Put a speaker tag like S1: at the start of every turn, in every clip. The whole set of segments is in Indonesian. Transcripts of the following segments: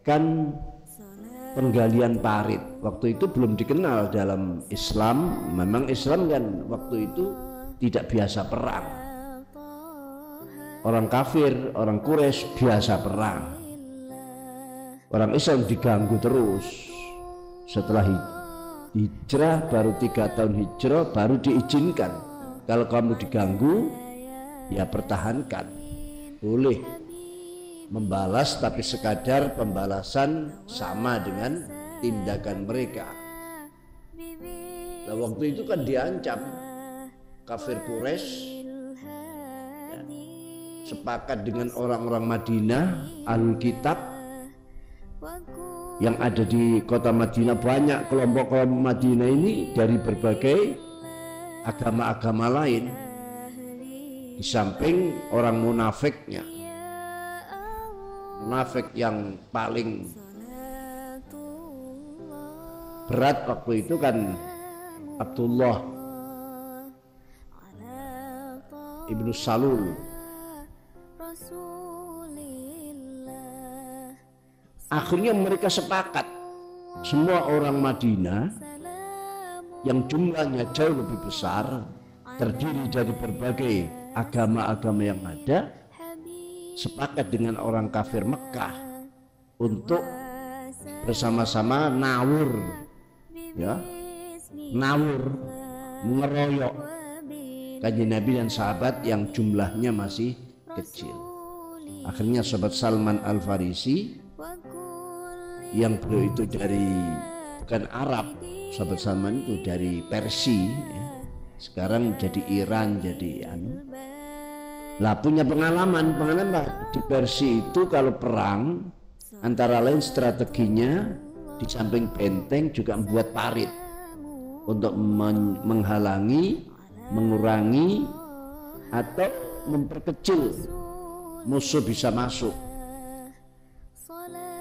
S1: melakukan penggalian parit. Waktu itu belum dikenal dalam Islam. Memang Islam kan waktu itu tidak biasa perang. Orang kafir, orang Quraisy biasa perang. Orang Islam diganggu terus. Setelah hijrah, baru 3 tahun hijrah baru diizinkan. Kalau kamu diganggu, ya pertahankan. Boleh membalas, tapi sekadar pembalasan sama dengan tindakan mereka. Nah, waktu itu kan diancam kafir Quraisy, ya, sepakat dengan orang-orang Madinah, Ahlul Kitab yang ada di kota Madinah. Banyak kelompok-kelompok Madinah ini dari berbagai agama-agama lain, di samping orang munafiknya. Munafik yang paling berat waktu itu kan Abdullah ibnu Salul. Akhirnya mereka sepakat, semua orang Madinah yang jumlahnya jauh lebih besar, terdiri dari berbagai agama-agama yang ada, sepakat dengan orang kafir Mekah untuk bersama-sama nawur, ya, nawur, mengeroyok Kanjeng Nabi dan sahabat yang jumlahnya masih kecil. Akhirnya sahabat Salman Al-Farisi, yang beliau itu dari bukan Arab, sahabat Salman itu dari Persia, ya. Sekarang jadi Iran, jadi lah punya pengalaman di Persia itu kalau perang, antara lain strateginya di samping benteng juga membuat parit untuk menghalangi, mengurangi atau memperkecil musuh bisa masuk.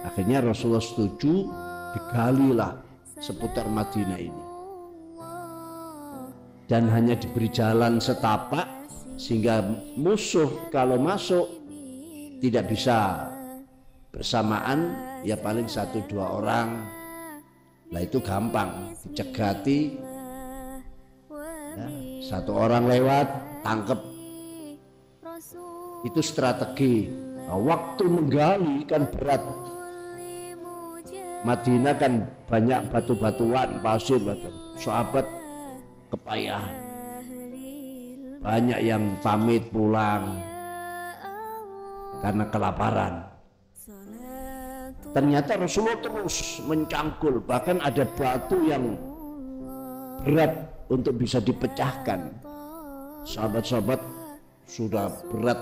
S1: Akhirnya Rasulullah setuju, digalilah seputar Madinah ini, dan hanya diberi jalan setapak, sehingga musuh kalau masuk tidak bisa bersamaan, ya paling 1-2 orang. Lah itu gampang dicegati, ya, 1 orang lewat tangkep. Itu strategi. Nah, waktu menggali kan berat. Madinah kan banyak batu-batuan, pasir, batu. Sahabat kepayahan, banyak yang pamit pulang karena kelaparan. Ternyata Rasulullah terus mencangkul, bahkan ada batu yang berat untuk bisa dipecahkan. Sahabat-sahabat sudah berat,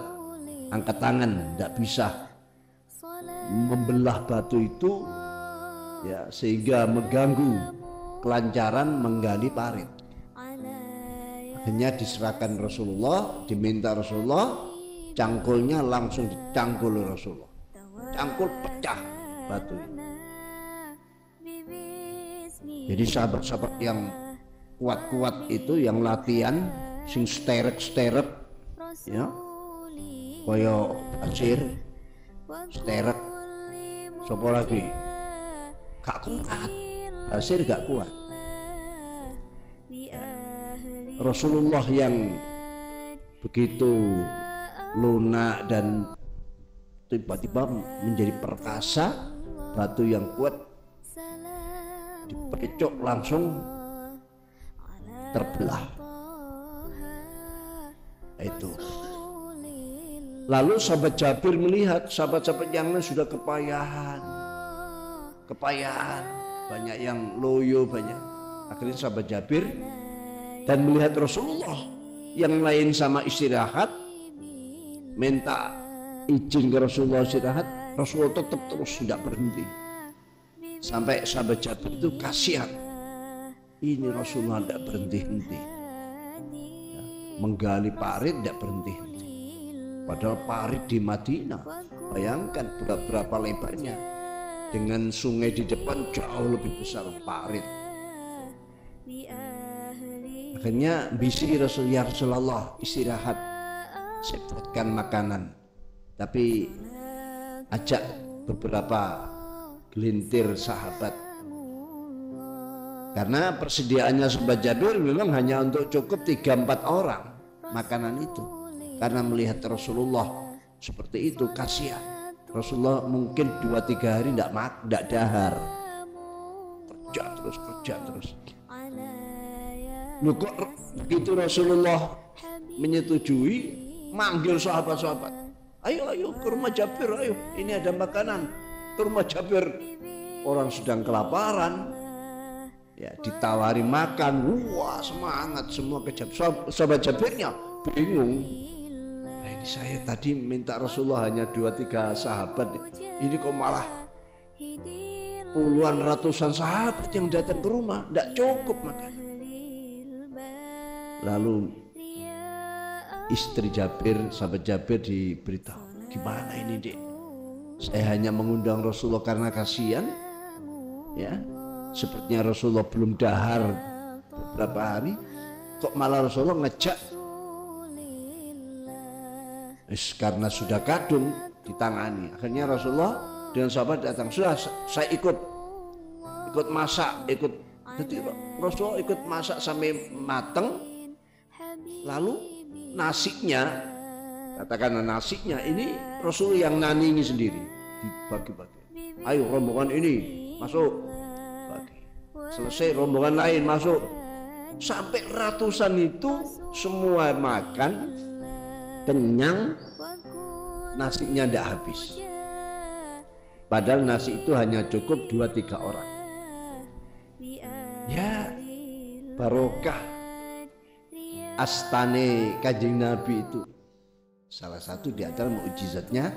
S1: angkat tangan, tidak bisa membelah batu itu, ya, sehingga mengganggu kelancaran menggali parit. Akhirnya diserahkan Rasulullah, diminta Rasulullah, cangkulnya langsung dicangkul Rasulullah, cangkul pecah batu ini. Jadi sahabat-sahabat yang kuat-kuat itu, yang latihan sing sterek-sterek, ya, kaya pasir sterek. Sopo lagi gak kuat, pasir gak kuat. Rasulullah yang begitu lunak dan tiba-tiba menjadi perkasa, batu yang kuat dipecok langsung terbelah. Itu. Lalu sahabat Jabir melihat sahabat-sahabat yang lain sudah kepayahan, banyak yang loyo, banyak. Akhirnya sahabat Jabir dan melihat Rasulullah yang lain sama istirahat, minta izin ke Rasulullah istirahat. Rasulullah tetap terus tidak berhenti, sampai sahabat Jabir itu kasihan, ini Rasulullah tidak berhenti-henti, ya, menggali parit tidak berhenti-henti. Padahal parit di Madinah, bayangkan berapa lebarnya, dengan sungai di depan jauh lebih besar parit. Akhirnya bisi Rasul, ya Rasulullah istirahat, saya buatkan makanan, tapi ajak beberapa gelintir sahabat. Karena persediaannya sahabat Jabir memang hanya untuk cukup 3-4 orang makanan itu. Karena melihat Rasulullah seperti itu, kasihan. Rasulullah mungkin 2-3 hari tidak dahar, kerja terus. Loh kok begitu Rasulullah menyetujui, manggil sahabat-sahabat, ayo ke rumah Jabir, ayo ini ada makanan, ke rumah Jabir. Orang sedang kelaparan, ya ditawari makan, wah semangat semua ke Jabir. Sahabat Jabirnya bingung, nah, ini saya tadi minta Rasulullah hanya 2-3 sahabat, ini kok malah puluhan ratusan sahabat yang datang ke rumah, tidak cukup makan. Lalu istri Jabir, sahabat Jabir diberitahu, gimana ini Dek, saya hanya mengundang Rasulullah karena kasihan, ya sepertinya Rasulullah belum dahar beberapa hari, kok malah Rasulullah ngejak. Karena sudah kadung ditangani, akhirnya Rasulullah dengan sahabat datang, sudah saya ikut masak, jadi Rasulullah ikut masak sampai mateng. Lalu nasinya, katakanlah nasinya ini Rasul yang naningi sendiri, dibagi-bagi. Ayo rombongan ini masuk, bagi. Selesai rombongan lain masuk, sampai ratusan itu semua makan, kenyang, nasinya tidak habis. Padahal nasi itu hanya cukup 2-3 orang. Ya barokah astane Kanjeng Nabi itu. Salah satu di antara mukjizatnya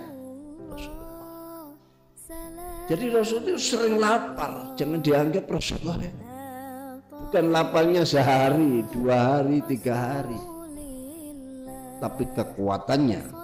S1: Rasulullah. Jadi Rasul itu sering lapar, jangan dianggap Rasulullah ya. Bukan laparnya sehari, 2 hari, 3 hari, tapi kekuatannya